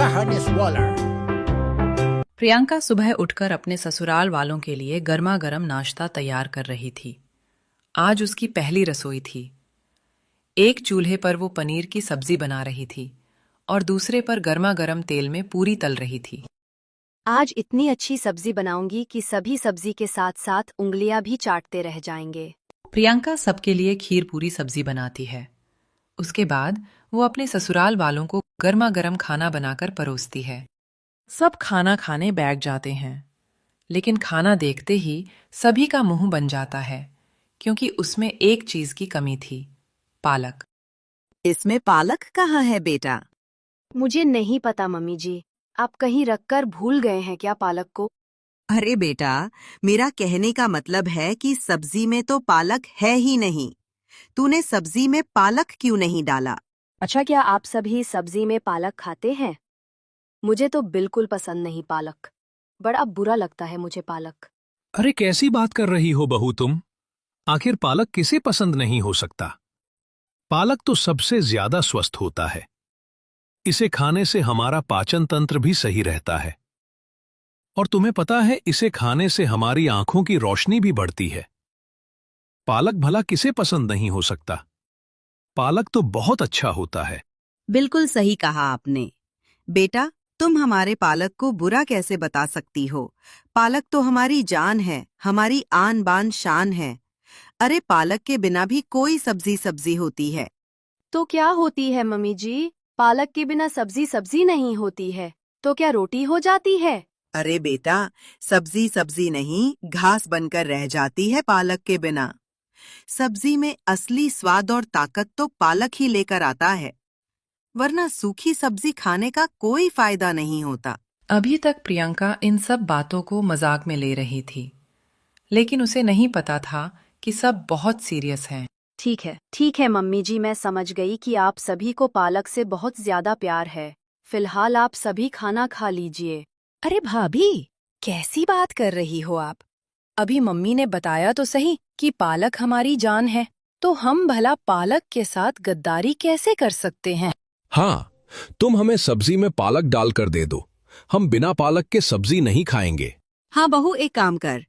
कहानी स्वॉलर। प्रियंका सुबह उठकर अपने ससुराल वालों के लिए गर्मा गर्म नाश्ता तैयार कर रही थी। आज उसकी पहली रसोई थी। एक चूल्हे पर वो पनीर की सब्जी बना रही थी और दूसरे पर गर्मा गर्म तेल में पूरी तल रही थी। आज इतनी अच्छी सब्जी बनाऊंगी कि सभी सब्जी के साथ साथ उंगलियां भी चाटते रह जाएंगे। प्रियंका सबके लिए खीर पूरी सब्जी बनाती है। उसके बाद वो अपने ससुराल वालों को गर्मा गर्म खाना बनाकर परोसती है। सब खाना खाने बैठ जाते हैं, लेकिन खाना देखते ही सभी का मुंह बन जाता है, क्योंकि उसमें एक चीज की कमी थी, पालक। इसमें पालक कहाँ है बेटा? मुझे नहीं पता मम्मी जी, आप कहीं रखकर भूल गए हैं क्या पालक को? अरे बेटा, मेरा कहने का मतलब है कि सब्जी में तो पालक है ही नहीं। तूने सब्जी में पालक क्यों नहीं डाला? अच्छा, क्या आप सभी सब्जी में पालक खाते हैं? मुझे तो बिल्कुल पसंद नहीं पालक। बड़ा बुरा लगता है मुझे पालक। अरे कैसी बात कर रही हो बहू तुम? आखिर पालक किसे पसंद नहीं हो सकता? पालक तो सबसे ज्यादा स्वस्थ होता है। इसे खाने से हमारा पाचन तंत्र भी सही रहता है। और तुम्हें पता है, इसे खाने से हमारी आंखों की रोशनी भी बढ़ती है। पालक भला किसे पसंद नहीं हो सकता? पालक तो बहुत अच्छा होता है। बिल्कुल सही कहा आपने। बेटा, तुम हमारे पालक को बुरा कैसे बता सकती हो? पालक तो हमारी जान है, हमारी आन बान शान है। अरे पालक के बिना भी कोई सब्जी सब्जी होती है। तो क्या होती है मम्मी जी? पालक के बिना सब्जी सब्जी नहीं होती है, तो क्या रोटी हो जाती है? अरे बेटा, सब्जी सब्जी नहीं, घास बनकर रह जाती है पालक के बिना। सब्जी में असली स्वाद और ताकत तो पालक ही लेकर आता है, वरना सूखी सब्जी खाने का कोई फायदा नहीं होता। अभी तक प्रियंका इन सब बातों को मजाक में ले रही थी, लेकिन उसे नहीं पता था कि सब बहुत सीरियस हैं। ठीक है मम्मी जी, मैं समझ गई कि आप सभी को पालक से बहुत ज्यादा प्यार है। फिलहाल आप सभी खाना खा लीजिए। अरे भाभी, कैसी बात कर रही हो आप? अभी मम्मी ने बताया तो सही कि पालक हमारी जान है, तो हम भला पालक के साथ गद्दारी कैसे कर सकते हैं? हाँ, तुम हमें सब्जी में पालक डालकर दे दो। हम बिना पालक के सब्जी नहीं खाएंगे। हाँ बहू, एक काम कर,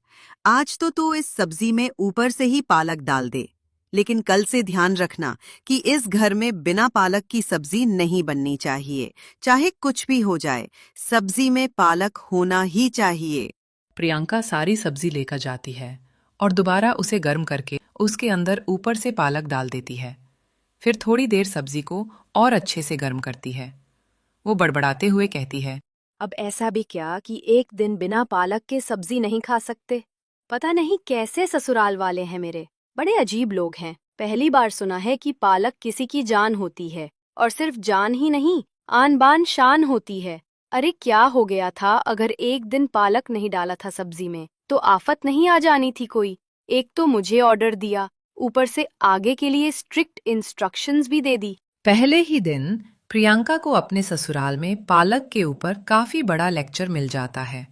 आज तो तू इस सब्जी में ऊपर से ही पालक डाल दे, लेकिन कल से ध्यान रखना कि इस घर में बिना पालक की सब्जी नहीं बननी चाहिए। चाहे कुछ भी हो जाए, सब्जी में पालक होना ही चाहिए। प्रियंका सारी सब्जी लेकर जाती है और दोबारा उसे गर्म करके उसके अंदर ऊपर से पालक डाल देती है। फिर थोड़ी देर सब्जी को और अच्छे से गर्म करती है। वो बड़बड़ाते हुए कहती है, अब ऐसा भी क्या कि एक दिन बिना पालक के सब्जी नहीं खा सकते? पता नहीं कैसे ससुराल वाले हैं मेरे, बड़े अजीब लोग हैं। पहली बार सुना है कि पालक किसी की जान होती है, और सिर्फ जान ही नहीं, आन बान शान होती है। अरे क्या हो गया था अगर एक दिन पालक नहीं डाला था सब्जी में, तो आफत नहीं आ जानी थी कोई? एक तो मुझे ऑर्डर दिया, ऊपर से आगे के लिए स्ट्रिक्ट इंस्ट्रक्शंस भी दे दी। पहले ही दिन प्रियंका को अपने ससुराल में पालक के ऊपर काफी बड़ा लेक्चर मिल जाता है।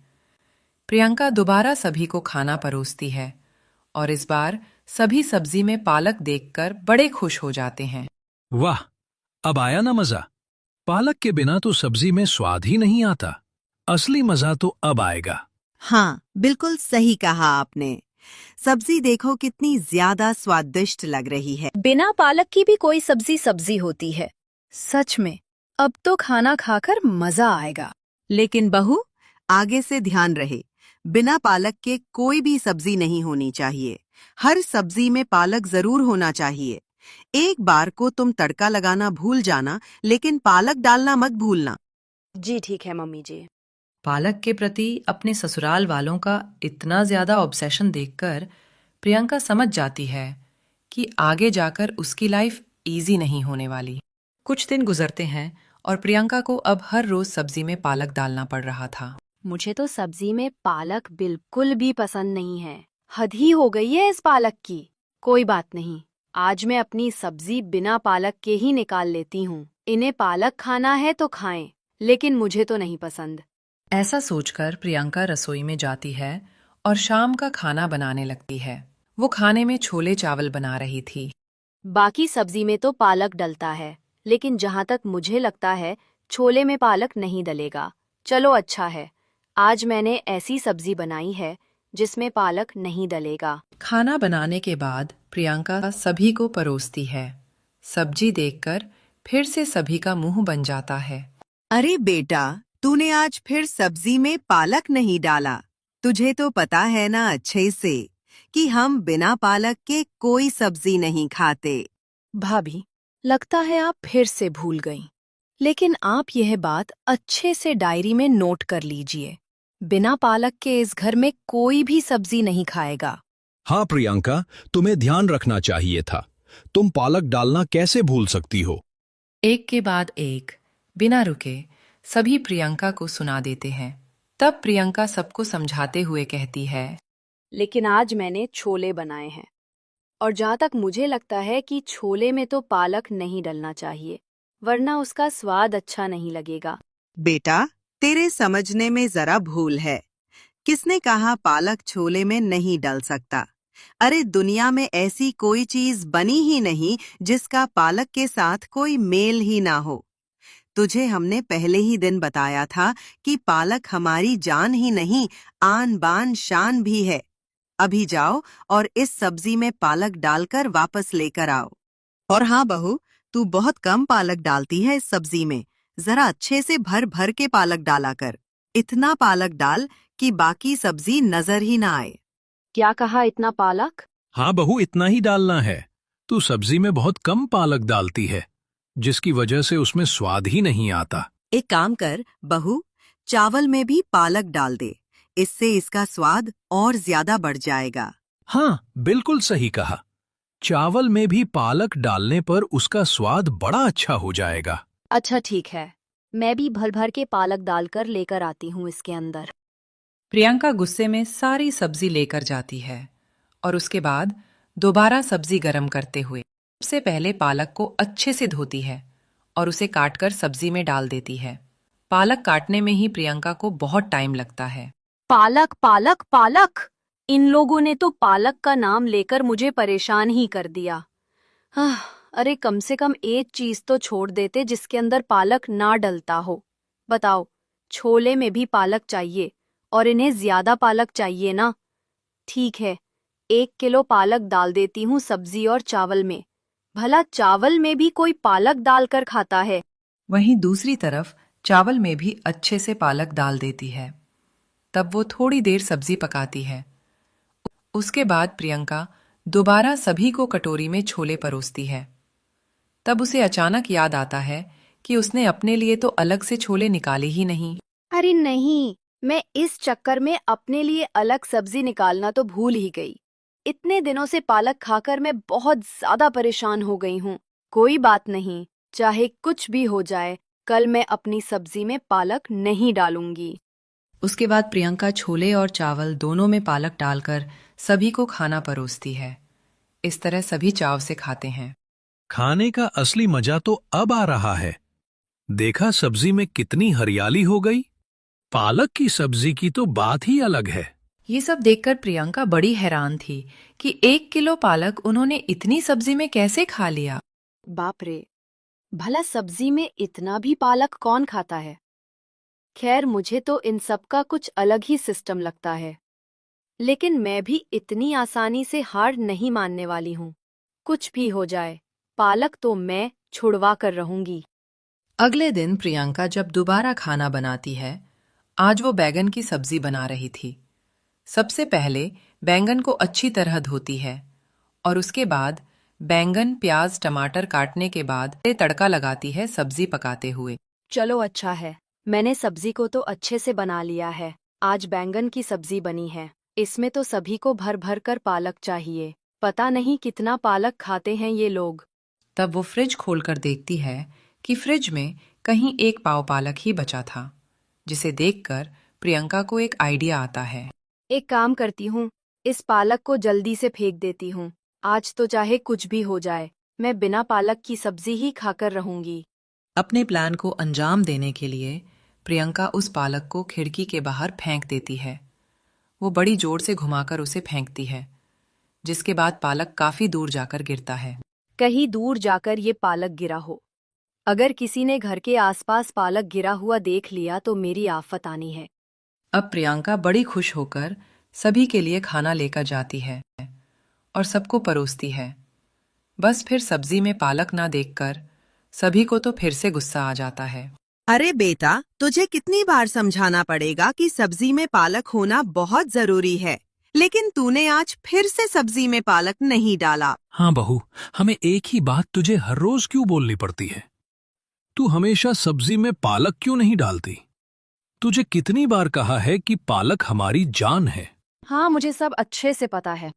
प्रियंका दोबारा सभी को खाना परोसती है और इस बार सभी सब्जी में पालक देखकर बड़े खुश हो जाते हैं। वाह, अब आया ना मजा। पालक के बिना तो सब्जी में स्वाद ही नहीं आता। असली मजा तो अब आएगा। हाँ, बिल्कुल सही कहा आपने। सब्जी देखो कितनी ज्यादा स्वादिष्ट लग रही है। बिना पालक की भी कोई सब्जी सब्जी होती है। सच में, अब तो खाना खाकर मजा आएगा। लेकिन बहू, आगे से ध्यान रहे, बिना पालक के कोई भी सब्जी नहीं होनी चाहिए। हर सब्जी में पालक जरूर होना चाहिए। एक बार को तुम तड़का लगाना भूल जाना, लेकिन पालक डालना मत भूलना। जी ठीक है मम्मी जी। पालक के प्रति अपने ससुराल वालों का इतना ज्यादा ऑब्सेशन देखकर प्रियंका समझ जाती है कि आगे जाकर उसकी लाइफ इजी नहीं होने वाली। कुछ दिन गुजरते हैं और प्रियंका को अब हर रोज सब्जी में पालक डालना पड़ रहा था। मुझे तो सब्जी में पालक बिल्कुल भी पसंद नहीं है। हद ही हो गई है इस पालक की। कोई बात नहीं, आज मैं अपनी सब्जी बिना पालक के ही निकाल लेती हूँ। इन्हें पालक खाना है तो खाएं, लेकिन मुझे तो नहीं पसंद। ऐसा सोचकर प्रियंका रसोई में जाती है और शाम का खाना बनाने लगती है। वो खाने में छोले चावल बना रही थी। बाकी सब्जी में तो पालक डलता है, लेकिन जहाँ तक मुझे लगता है, छोले में पालक नहीं डलेगा। चलो अच्छा है, आज मैंने ऐसी सब्जी बनाई है जिसमें पालक नहीं डलेगा। खाना बनाने के बाद प्रियंका सभी को परोसती है। सब्जी देखकर फिर से सभी का मुंह बन जाता है। अरे बेटा, तूने आज फिर सब्जी में पालक नहीं डाला। तुझे तो पता है ना अच्छे से कि हम बिना पालक के कोई सब्जी नहीं खाते। भाभी, लगता है आप फिर से भूल गईं। लेकिन आप यह बात अच्छे से डायरी में नोट कर लीजिए। बिना पालक के इस घर में कोई भी सब्जी नहीं खाएगा। हाँ प्रियंका, तुम्हें ध्यान रखना चाहिए था। तुम पालक डालना कैसे भूल सकती हो? एक के बाद एक, बिना रुके, सभी प्रियंका को सुना देते हैं। तब प्रियंका सबको समझाते हुए कहती है, लेकिन आज मैंने छोले बनाए हैं, और जहाँ तक मुझे लगता है कि छोले में तो पालक नहीं डलना चाहिए, वरना उसका स्वाद अच्छा नहीं लगेगा। बेटा, तेरे समझने में जरा भूल है। किसने कहा पालक छोले में नहीं डल सकता? अरे दुनिया में ऐसी कोई चीज बनी ही नहीं जिसका पालक के साथ कोई मेल ही ना हो। तुझे हमने पहले ही दिन बताया था कि पालक हमारी जान ही नहीं, आन बान शान भी है। अभी जाओ और इस सब्जी में पालक डालकर वापस लेकर आओ। और हाँ बहू, तू बहुत कम पालक डालती है इस सब्जी में। जरा अच्छे से भर भर के पालक डाला कर। इतना पालक डाल कि बाकी सब्जी नजर ही ना आए। क्या कहा, इतना पालक? हाँ बहू, इतना ही डालना है। तू सब्जी में बहुत कम पालक डालती है, जिसकी वजह से उसमें स्वाद ही नहीं आता। एक काम कर बहू, चावल में भी पालक डाल दे। इससे इसका स्वाद और ज्यादा बढ़ जाएगा। हाँ, बिल्कुल सही कहा। चावल में भी पालक डालने पर उसका स्वाद बड़ा अच्छा हो जाएगा। अच्छा ठीक है, मैं भी भर भर के पालक डालकर लेकर आती हूँ इसके अंदर। प्रियंका गुस्से में सारी सब्जी लेकर जाती है और उसके बाद दोबारा सब्जी गरम करते हुए सबसे पहले पालक को अच्छे से धोती है और उसे काटकर सब्जी में डाल देती है। पालक काटने में ही प्रियंका को बहुत टाइम लगता है। पालक पालक पालक, इन लोगों ने तो पालक का नाम लेकर मुझे परेशान ही कर दिया। अरे कम से कम एक चीज तो छोड़ देते जिसके अंदर पालक ना डलता हो। बताओ, छोले में भी पालक चाहिए और इन्हें ज्यादा पालक चाहिए ना। ठीक है, 1 किलो पालक डाल देती हूँ सब्जी और चावल में। भला चावल में भी कोई पालक डालकर खाता है? वहीं दूसरी तरफ चावल में भी अच्छे से पालक डाल देती है। तब वो थोड़ी देर सब्जी पकाती है। उसके बाद प्रियंका दोबारा सभी को कटोरी में छोले परोसती है। तब उसे अचानक याद आता है कि उसने अपने लिए तो अलग से छोले निकाले ही नहीं। अरे नहीं, मैं इस चक्कर में अपने लिए अलग सब्जी निकालना तो भूल ही गई। इतने दिनों से पालक खाकर मैं बहुत ज्यादा परेशान हो गई हूँ। कोई बात नहीं, चाहे कुछ भी हो जाए, कल मैं अपनी सब्जी में पालक नहीं डालूंगी। उसके बाद प्रियंका छोले और चावल दोनों में पालक डालकर सभी को खाना परोसती है। इस तरह सभी चाव से खाते हैं। खाने का असली मजा तो अब आ रहा है। देखा सब्जी में कितनी हरियाली हो गई। पालक की सब्जी की तो बात ही अलग है। ये सब देखकर प्रियंका बड़ी हैरान थी कि 1 किलो पालक उन्होंने इतनी सब्जी में कैसे खा लिया। बाप रे, भला सब्जी में इतना भी पालक कौन खाता है? खैर, मुझे तो इन सब का कुछ अलग ही सिस्टम लगता है। लेकिन मैं भी इतनी आसानी से हार नहीं मानने वाली हूँ। कुछ भी हो जाए, पालक तो मैं छुड़वा कर रहूंगी। अगले दिन प्रियंका जब दोबारा खाना बनाती है, आज वो बैंगन की सब्जी बना रही थी। सबसे पहले बैंगन को अच्छी तरह धोती है और उसके बाद बैंगन, प्याज, टमाटर काटने के बाद तड़का लगाती है सब्जी पकाते हुए। चलो अच्छा है, मैंने सब्जी को तो अच्छे से बना लिया है। आज बैंगन की सब्जी बनी है। इसमें तो सभी को भर भर कर पालक चाहिए। पता नहीं कितना पालक खाते हैं ये लोग। तब वो फ्रिज खोलकर देखती है कि फ्रिज में कहीं 1 पाव पालक ही बचा था, जिसे देखकर प्रियंका को एक आइडिया आता है। एक काम करती हूँ, इस पालक को जल्दी से फेंक देती हूँ। आज तो चाहे कुछ भी हो जाए, मैं बिना पालक की सब्जी ही खाकर रहूंगी। अपने प्लान को अंजाम देने के लिए प्रियंका उस पालक को खिड़की के बाहर फेंक देती है। वो बड़ी जोर से घुमाकर उसे फेंकती है, जिसके बाद पालक काफी दूर जाकर गिरता है। कहीं दूर जाकर ये पालक गिरा हो। अगर किसी ने घर के आसपास पालक गिरा हुआ देख लिया तो मेरी आफत आनी है। अब प्रियंका बड़ी खुश होकर सभी के लिए खाना लेकर जाती है और सबको परोसती है। बस फिर सब्जी में पालक ना देखकर सभी को तो फिर से गुस्सा आ जाता है। अरे बेटा, तुझे कितनी बार समझाना पड़ेगा कि सब्जी में पालक होना बहुत जरूरी है, लेकिन तूने आज फिर से सब्जी में पालक नहीं डाला। हाँ बहू, हमें एक ही बात तुझे हर रोज क्यों बोलनी पड़ती है? तू हमेशा सब्जी में पालक क्यों नहीं डालती? तुझे कितनी बार कहा है कि पालक हमारी जान है। हाँ, मुझे सब अच्छे से पता है।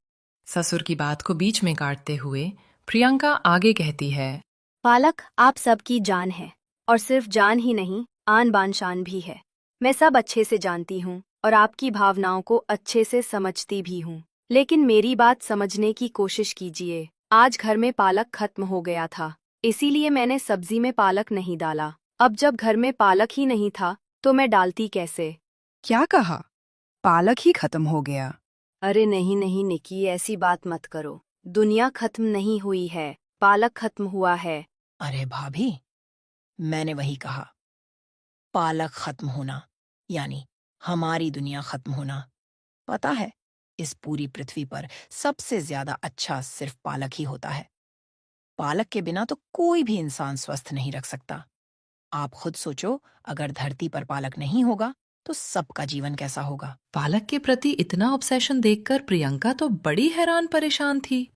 ससुर की बात को बीच में काटते हुए प्रियंका आगे कहती है, पालक आप सबकी जान है, और सिर्फ जान ही नहीं, आन बान शान भी है। मैं सब अच्छे से जानती हूँ और आपकी भावनाओं को अच्छे से समझती भी हूँ, लेकिन मेरी बात समझने की कोशिश कीजिए। आज घर में पालक खत्म हो गया था, इसीलिए मैंने सब्जी में पालक नहीं डाला। अब जब घर में पालक ही नहीं था तो मैं डालती कैसे? क्या कहा? पालक ही खत्म हो गया? अरे नहीं नहीं निकी, ऐसी बात मत करो। दुनिया खत्म नहीं हुई है, पालक खत्म हुआ है। अरे भाभी, मैंने वही कहा, पालक खत्म होना यानी हमारी दुनिया खत्म होना। पता है, इस पूरी पृथ्वी पर सबसे ज्यादा अच्छा सिर्फ पालक ही होता है। पालक के बिना तो कोई भी इंसान स्वस्थ नहीं रख सकता। आप खुद सोचो, अगर धरती पर पालक नहीं होगा तो सबका जीवन कैसा होगा। पालक के प्रति इतना ऑब्सेशन देखकर प्रियंका तो बड़ी हैरान परेशान थी।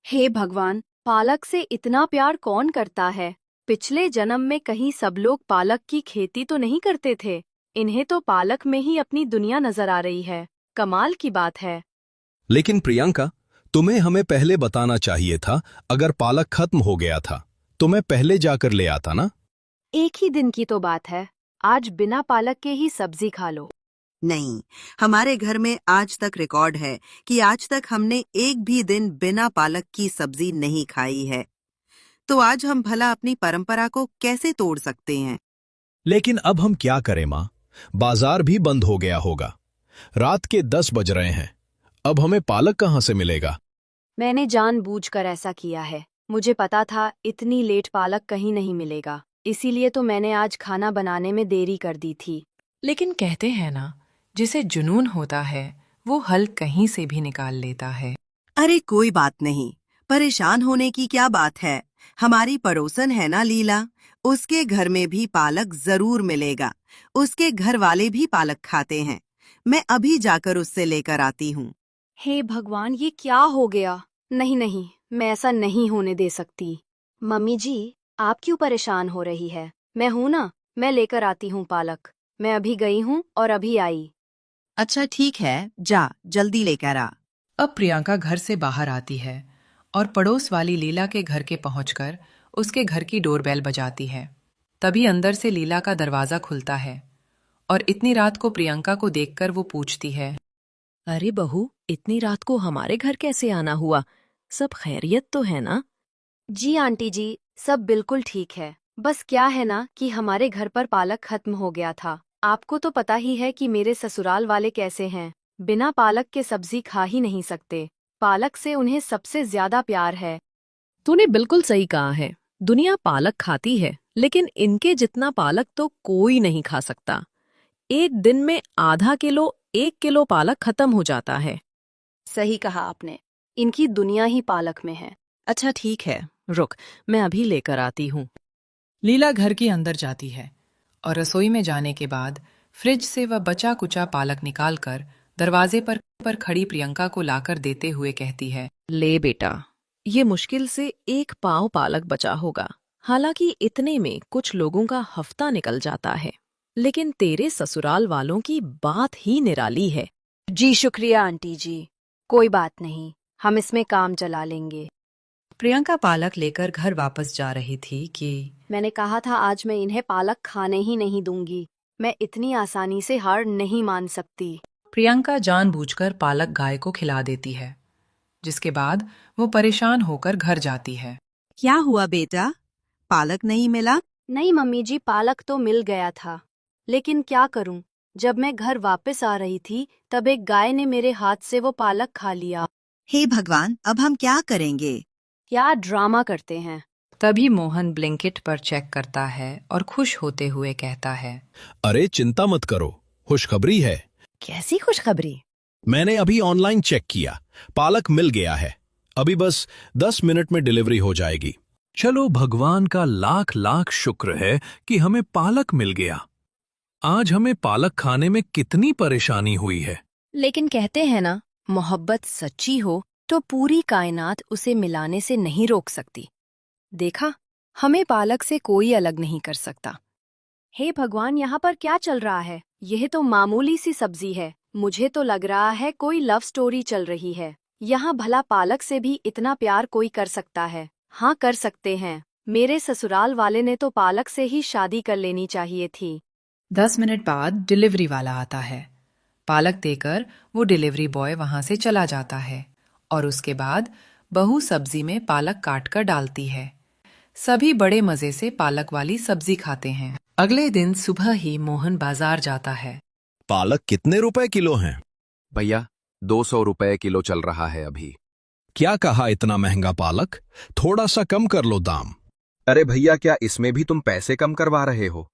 हे भगवान, पालक से इतना प्यार कौन करता है? पिछले जन्म में कहीं सब लोग पालक की खेती तो नहीं करते थे। इन्हें तो पालक में ही अपनी दुनिया नजर आ रही है। कमाल की बात है। लेकिन प्रियंका, तुम्हें हमें पहले बताना चाहिए था। अगर पालक खत्म हो गया था तो मैं पहले जाकर ले आता ना। एक ही दिन की तो बात है, आज बिना पालक के ही सब्जी खा लो। नहीं, हमारे घर में आज तक रिकॉर्ड है कि आज तक हमने एक भी दिन बिना पालक की सब्जी नहीं खाई है। तो आज हम भला अपनी परंपरा को कैसे तोड़ सकते हैं? लेकिन अब हम क्या करें माँ? बाजार भी बंद हो गया होगा। रात के 10 बज रहे हैं। अब हमें पालक कहाँ से मिलेगा? मैंने जानबूझकर ऐसा किया है। मुझे पता था इतनी लेट पालक कहीं नहीं मिलेगा, इसीलिए तो मैंने आज खाना बनाने में देरी कर दी थी। लेकिन कहते हैं ना, जिसे जुनून होता है वो हल कहीं से भी निकाल लेता है। अरे कोई बात नहीं, परेशान होने की क्या बात है। हमारी पड़ोसन है ना लीला, उसके घर में भी पालक जरूर मिलेगा। उसके घर वाले भी पालक खाते हैं। मैं अभी जाकर उससे लेकर आती हूँ। हे भगवान, ये क्या हो गया? नहीं नहीं, मैं ऐसा नहीं होने दे सकती। मम्मी जी, आप क्यों परेशान हो रही है? मैं हूं ना, मैं लेकर आती हूँ पालक। मैं अभी गई हूँ और अभी आई। अच्छा ठीक है, जा जल्दी लेकर आ। अब प्रियंका घर से बाहर आती है और पड़ोस वाली लीला के घर के पहुंचकर उसके घर की डोरबेल बजाती है। तभी अंदर से लीला का दरवाजा खुलता है और इतनी रात को प्रियंका को देखकर वो पूछती है, अरे बहू, इतनी रात को हमारे घर कैसे आना हुआ? सब खैरियत तो है ना? जी आंटी जी, सब बिल्कुल ठीक है। बस क्या है ना कि हमारे घर पर पालक खत्म हो गया था। आपको तो पता ही है कि मेरे ससुराल वाले कैसे हैं, बिना पालक के सब्जी खा ही नहीं सकते। पालक से उन्हें सबसे ज्यादा प्यार है। तूने बिल्कुल सही कहा है। दुनिया पालक खाती है, लेकिन इनके जितना पालक तो कोई नहीं खा सकता। एक दिन में आधा किलो 1 किलो पालक खत्म हो जाता है। सही कहा आपने, इनकी दुनिया ही पालक में है। अच्छा ठीक है, रुक, मैं अभी लेकर आती हूँ। लीला घर के अंदर जाती है और रसोई में जाने के बाद फ्रिज से वह बचा कुचा पालक निकालकर दरवाजे पर खड़ी प्रियंका को लाकर देते हुए कहती है, ले बेटा, ये मुश्किल से 1 पाव पालक बचा होगा। हालांकि इतने में कुछ लोगों का हफ्ता निकल जाता है, लेकिन तेरे ससुराल वालों की बात ही निराली है। जी शुक्रिया आंटी जी, कोई बात नहीं, हम इसमें काम चला लेंगे। प्रियंका पालक लेकर घर वापस जा रही थी कि मैंने कहा था आज मैं इन्हें पालक खाने ही नहीं दूंगी। मैं इतनी आसानी से हार नहीं मान सकती। प्रियंका जानबूझकर पालक गाय को खिला देती है, जिसके बाद वो परेशान होकर घर जाती है। क्या हुआ बेटा, पालक नहीं मिला? नहीं मम्मी जी, पालक तो मिल गया था, लेकिन क्या करूं, जब मैं घर वापस आ रही थी तब एक गाय ने मेरे हाथ से वो पालक खा लिया। हे भगवान, अब हम क्या करेंगे? क्या ड्रामा करते हैं? तभी मोहन ब्लिंकिट पर चेक करता है और खुश होते हुए कहता है, अरे चिंता मत करो, खुशखबरी है। कैसी खुशखबरी? मैंने अभी ऑनलाइन चेक किया, पालक मिल गया है। अभी बस 10 मिनट में डिलीवरी हो जाएगी। चलो, भगवान का लाख लाख शुक्र है कि हमें पालक मिल गया। आज हमें पालक खाने में कितनी परेशानी हुई है। लेकिन कहते हैं ना, मोहब्बत सच्ची हो तो पूरी कायनात उसे मिलाने से नहीं रोक सकती। देखा, हमें पालक से कोई अलग नहीं कर सकता। हे भगवान, यहाँ पर क्या चल रहा है? यह तो मामूली सी सब्जी है। मुझे तो लग रहा है कोई लव स्टोरी चल रही है। यहाँ भला पालक से भी इतना प्यार कोई कर सकता है? हाँ, कर सकते हैं। मेरे ससुराल वाले ने तो पालक से ही शादी कर लेनी चाहिए थी। 10 मिनट बाद डिलीवरी वाला आता है। पालक देकर वो डिलीवरी बॉय वहां से चला जाता है और उसके बाद बहू सब्जी में पालक काट कर डालती है। सभी बड़े मजे से पालक वाली सब्जी खाते हैं। अगले दिन सुबह ही मोहन बाजार जाता है। पालक कितने रुपए किलो हैं? भैया, 200 रुपए किलो चल रहा है अभी। क्या कहा, इतना महंगा पालक? थोड़ा सा कम कर लो दाम। अरे भैया, क्या इसमें भी तुम पैसे कम करवा रहे हो?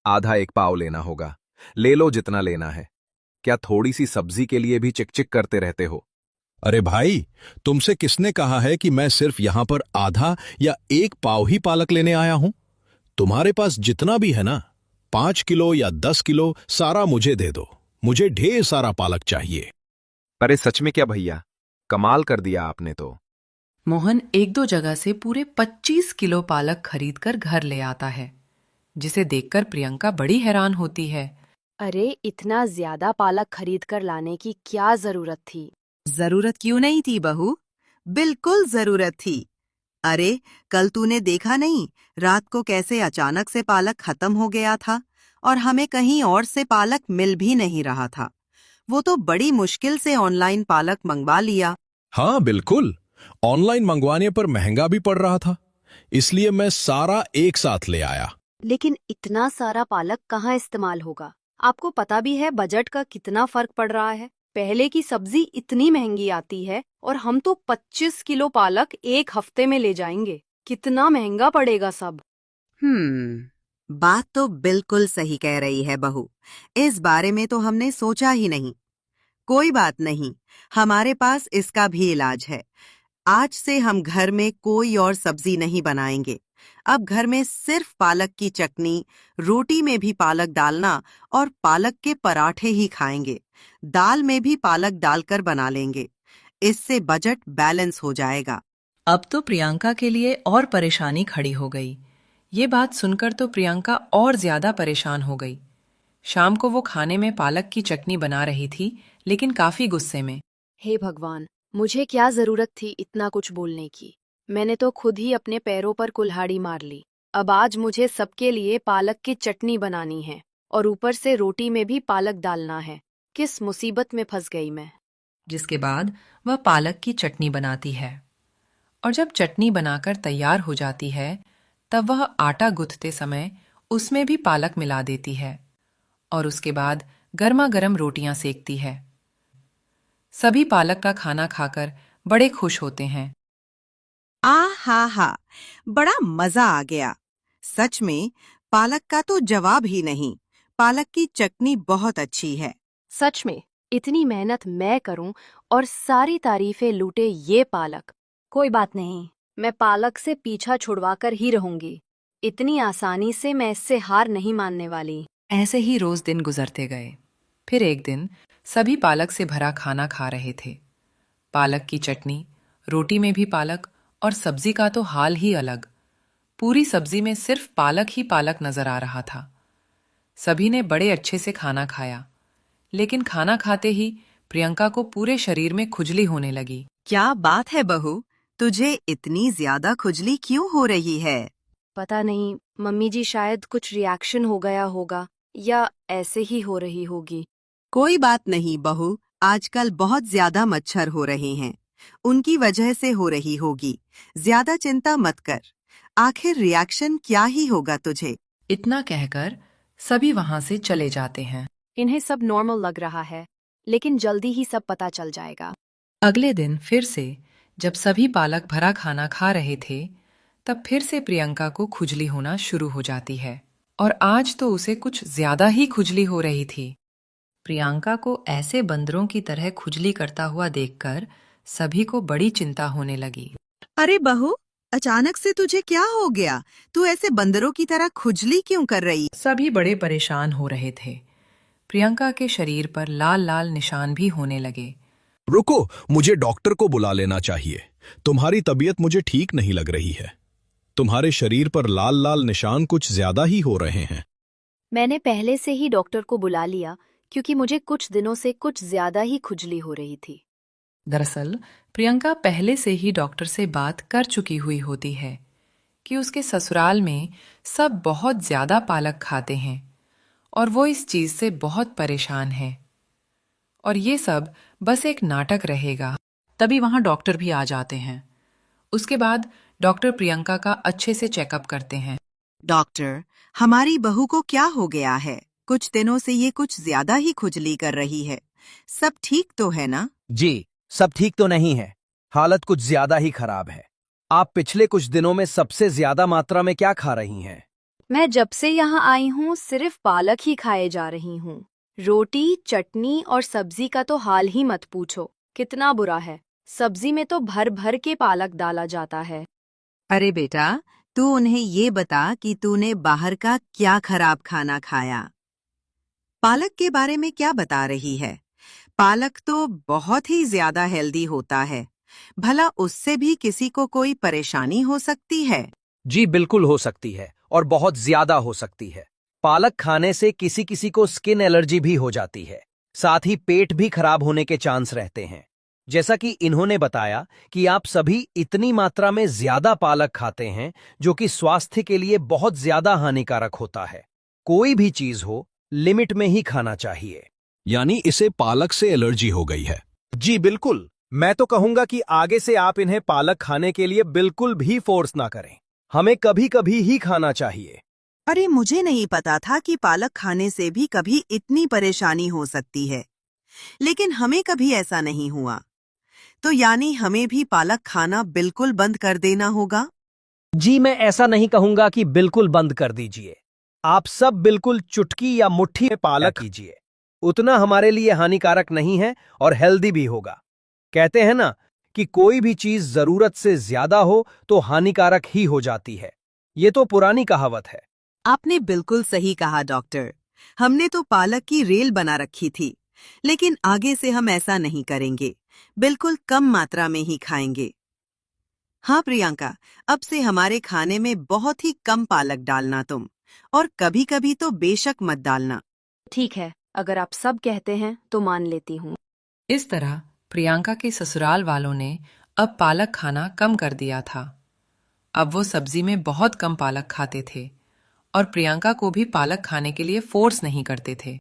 आधा एक पाव लेना होगा, ले लो जितना लेना है। क्या थोड़ी सी सब्जी के लिए भी चिक-चिक करते रहते हो? अरे भाई, तुमसे किसने कहा है कि मैं सिर्फ यहां पर आधा या एक पाव ही पालक लेने आया हूं? तुम्हारे पास जितना भी है ना, 5 किलो या 10 किलो सारा मुझे दे दो। मुझे ढेर सारा पालक चाहिए। अरे सच में क्या भैया, कमाल कर दिया आपने तो। मोहन एक दो जगह से पूरे 25 किलो पालक खरीद कर घर ले आता है, जिसे देखकर प्रियंका बड़ी हैरान होती है। अरे, इतना ज्यादा पालक खरीद कर लाने की क्या जरूरत थी? जरूरत क्यों नहीं थी बहू? बिल्कुल जरूरत थी। अरे, कल तूने देखा नहीं, रात को कैसे अचानक से पालक खत्म हो गया था और हमें कहीं और से पालक मिल भी नहीं रहा था। वो तो बड़ी मुश्किल से ऑनलाइन पालक मंगवा लिया। हाँ बिल्कुल, ऑनलाइन मंगवाने पर महंगा भी पड़ रहा था, इसलिए मैं सारा एक साथ ले आया। लेकिन इतना सारा पालक कहाँ इस्तेमाल होगा? आपको पता भी है बजट का कितना फर्क पड़ रहा है। पहले की सब्जी इतनी महंगी आती है और हम तो 25 किलो पालक एक हफ्ते में ले जाएंगे। कितना महंगा पड़ेगा सब। बात तो बिल्कुल सही कह रही है बहू। इस बारे में तो हमने सोचा ही नहीं। कोई बात नहीं, हमारे पास इसका भी इलाज है। आज से हम घर में कोई और सब्जी नहीं बनाएंगे। अब घर में सिर्फ पालक की चटनी, रोटी में भी पालक डालना और पालक के पराठे ही खाएंगे। दाल में भी पालक डालकर बना लेंगे। इससे बजट बैलेंस हो जाएगा। अब तो प्रियंका के लिए और परेशानी खड़ी हो गई। ये बात सुनकर तो प्रियंका और ज्यादा परेशान हो गई। शाम को वो खाने में पालक की चटनी बना रही थी, लेकिन काफी गुस्से में। हे भगवान, मुझे क्या जरूरत थी इतना कुछ बोलने की? मैंने तो खुद ही अपने पैरों पर कुल्हाड़ी मार ली। अब आज मुझे सबके लिए पालक की चटनी बनानी है और ऊपर से रोटी में भी पालक डालना है। किस मुसीबत में फंस गई मैं। जिसके बाद वह पालक की चटनी बनाती है और जब चटनी बनाकर तैयार हो जाती है, तब वह आटा गूंथते समय उसमें भी पालक मिला देती है और उसके बाद गर्मा गर्म रोटियां सेकती है। सभी पालक का खाना खाकर बड़े खुश होते हैं। हा, बड़ा मजा आ गया। सच में पालक का तो जवाब ही नहीं। पालक की चटनी बहुत अच्छी है। सच में इतनी मेहनत मैं करूं और सारी तारीफें लूटे ये पालक। कोई बात नहीं, मैं पालक से पीछा छुड़वाकर ही रहूंगी। इतनी आसानी से मैं इससे हार नहीं मानने वाली। ऐसे ही रोज दिन गुजरते गए। फिर एक दिन सभी पालक से भरा खाना खा रहे थे। पालक की चटनी, रोटी में भी पालक और सब्जी का तो हाल ही अलग। पूरी सब्जी में सिर्फ पालक ही पालक नजर आ रहा था। सभी ने बड़े अच्छे से खाना खाया, लेकिन खाना खाते ही प्रियंका को पूरे शरीर में खुजली होने लगी। क्या बात है बहू, तुझे इतनी ज्यादा खुजली क्यों हो रही है? पता नहीं, मम्मी जी शायद कुछ रिएक्शन हो गया होगा या ऐसे ही हो रही होगी। कोई बात नहीं बहू, आजकल बहुत ज्यादा मच्छर हो रहे हैं, उनकी वजह से हो रही होगी। ज्यादा चिंता मत कर। आखिर रिएक्शन क्या ही होगा तुझे। इतना कहकर सभी वहां से चले जाते हैं। इन्हें सब नॉर्मल लग रहा है, लेकिन जल्दी ही सब पता चल जाएगा। अगले दिन फिर से जब सभी पालक भरा खाना खा रहे थे, तब फिर से प्रियंका को खुजली होना शुरू हो जाती है और आज तो उसे कुछ ज्यादा ही खुजली हो रही थी। प्रियंका को ऐसे बंदरों की तरह खुजली करता हुआ देखकर सभी को बड़ी चिंता होने लगी। अरे बहू, अचानक से तुझे क्या हो गया? तू ऐसे बंदरों की तरह खुजली क्यों कर रही? सभी बड़े परेशान हो रहे थे। प्रियंका के शरीर पर लाल लाल निशान भी होने लगे। रुको, मुझे डॉक्टर को बुला लेना चाहिए। तुम्हारी तबीयत मुझे ठीक नहीं लग रही है। तुम्हारे शरीर पर लाल लाल निशान कुछ ज्यादा ही हो रहे हैं। मैंने पहले से ही डॉक्टर को बुला लिया क्योंकि मुझे कुछ दिनों से कुछ ज्यादा ही खुजली हो रही थी। दरअसल प्रियंका पहले से ही डॉक्टर से बात कर चुकी हुई होती है कि उसके ससुराल में सब बहुत ज्यादा पालक खाते हैं और वो इस चीज से बहुत परेशान है और ये सब बस एक नाटक रहेगा। तभी वहां डॉक्टर भी आ जाते हैं। उसके बाद डॉक्टर प्रियंका का अच्छे से चेकअप करते हैं। डॉक्टर, हमारी बहू को क्या हो गया है? कुछ दिनों से ये कुछ ज्यादा ही खुजली कर रही है। सब ठीक तो है ना? जी, सब ठीक तो नहीं है। हालत कुछ ज्यादा ही खराब है। आप पिछले कुछ दिनों में सबसे ज्यादा मात्रा में क्या खा रही हैं? मैं जब से यहाँ आई हूँ सिर्फ पालक ही खाए जा रही हूँ। रोटी, चटनी और सब्जी का तो हाल ही मत पूछो, कितना बुरा है। सब्जी में तो भर भर के पालक डाला जाता है। अरे बेटा, तू उन्हें ये बता कि तूने बाहर का क्या खराब खाना खाया। पालक के बारे में क्या बता रही है? पालक तो बहुत ही ज्यादा हेल्दी होता है। भला उससे भी किसी को कोई परेशानी हो सकती है? जी बिल्कुल हो सकती है और बहुत ज्यादा हो सकती है। पालक खाने से किसी किसी को स्किन एलर्जी भी हो जाती है। साथ ही पेट भी खराब होने के चांस रहते हैं। जैसा कि इन्होंने बताया कि आप सभी इतनी मात्रा में ज्यादा पालक खाते हैं जो कि स्वास्थ्य के लिए बहुत ज्यादा हानिकारक होता है। कोई भी चीज हो, लिमिट में ही खाना चाहिए। यानी इसे पालक से एलर्जी हो गई है। जी बिल्कुल। मैं तो कहूंगा कि आगे से आप इन्हें पालक खाने के लिए बिल्कुल भी फोर्स ना करें। हमें कभी कभी ही खाना चाहिए। अरे, मुझे नहीं पता था कि पालक खाने से भी कभी इतनी परेशानी हो सकती है। लेकिन हमें कभी ऐसा नहीं हुआ। तो यानी हमें भी पालक खाना बिल्कुल बंद कर देना होगा? जी मैं ऐसा नहीं कहूंगा कि बिल्कुल बंद कर दीजिए। आप सब बिल्कुल चुटकी या मुट्ठी में पालक कीजिए। उतना हमारे लिए हानिकारक नहीं है और हेल्दी भी होगा। कहते हैं ना कि कोई भी चीज जरूरत से ज्यादा हो तो हानिकारक ही हो जाती है। ये तो पुरानी कहावत है। आपने बिल्कुल सही कहा डॉक्टर। हमने तो पालक की रेल बना रखी थी, लेकिन आगे से हम ऐसा नहीं करेंगे। बिल्कुल कम मात्रा में ही खाएंगे। हाँ प्रियंका, अब से हमारे खाने में बहुत ही कम पालक डालना तुम, और कभी-कभी तो बेशक मत डालना। ठीक है, अगर आप सब कहते हैं तो मान लेती हूँ। इस तरह प्रियंका के ससुराल वालों ने अब पालक खाना कम कर दिया था। अब वो सब्जी में बहुत कम पालक खाते थे और प्रियंका को भी पालक खाने के लिए फोर्स नहीं करते थे।